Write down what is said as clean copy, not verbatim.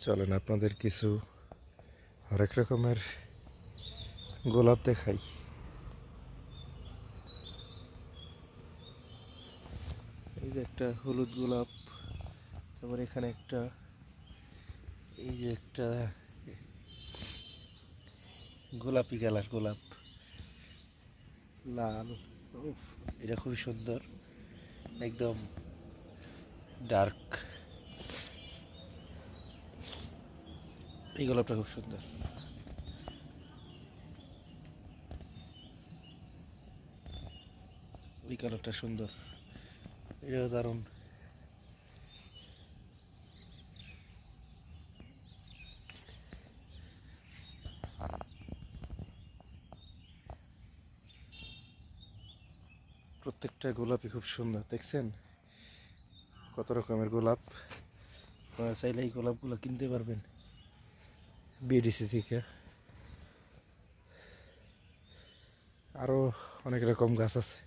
চলেন আপনাদের কিছু হরেক রকমের গোলাপ দেখাই। এই যে একটা হলুদ গোলাপ, তারপর এখানে একটা, এই যে একটা গোলাপি কালার গোলাপ, লাল। উফ, এটা খুবই সুন্দর, একদম ডার্ক। এই গোলাপটা খুব সুন্দর। এই কালারটা সুন্দর, এটাও দারুণ। প্রত্যেকটা গোলাপই খুব সুন্দর, দেখছেন কত রকমের গোলাপ। আপনারা চাইলে এই গোলাপগুলো কিনতে পারবেন বিডিসি থেকে। আরও অনেক রকম গাছ আছে।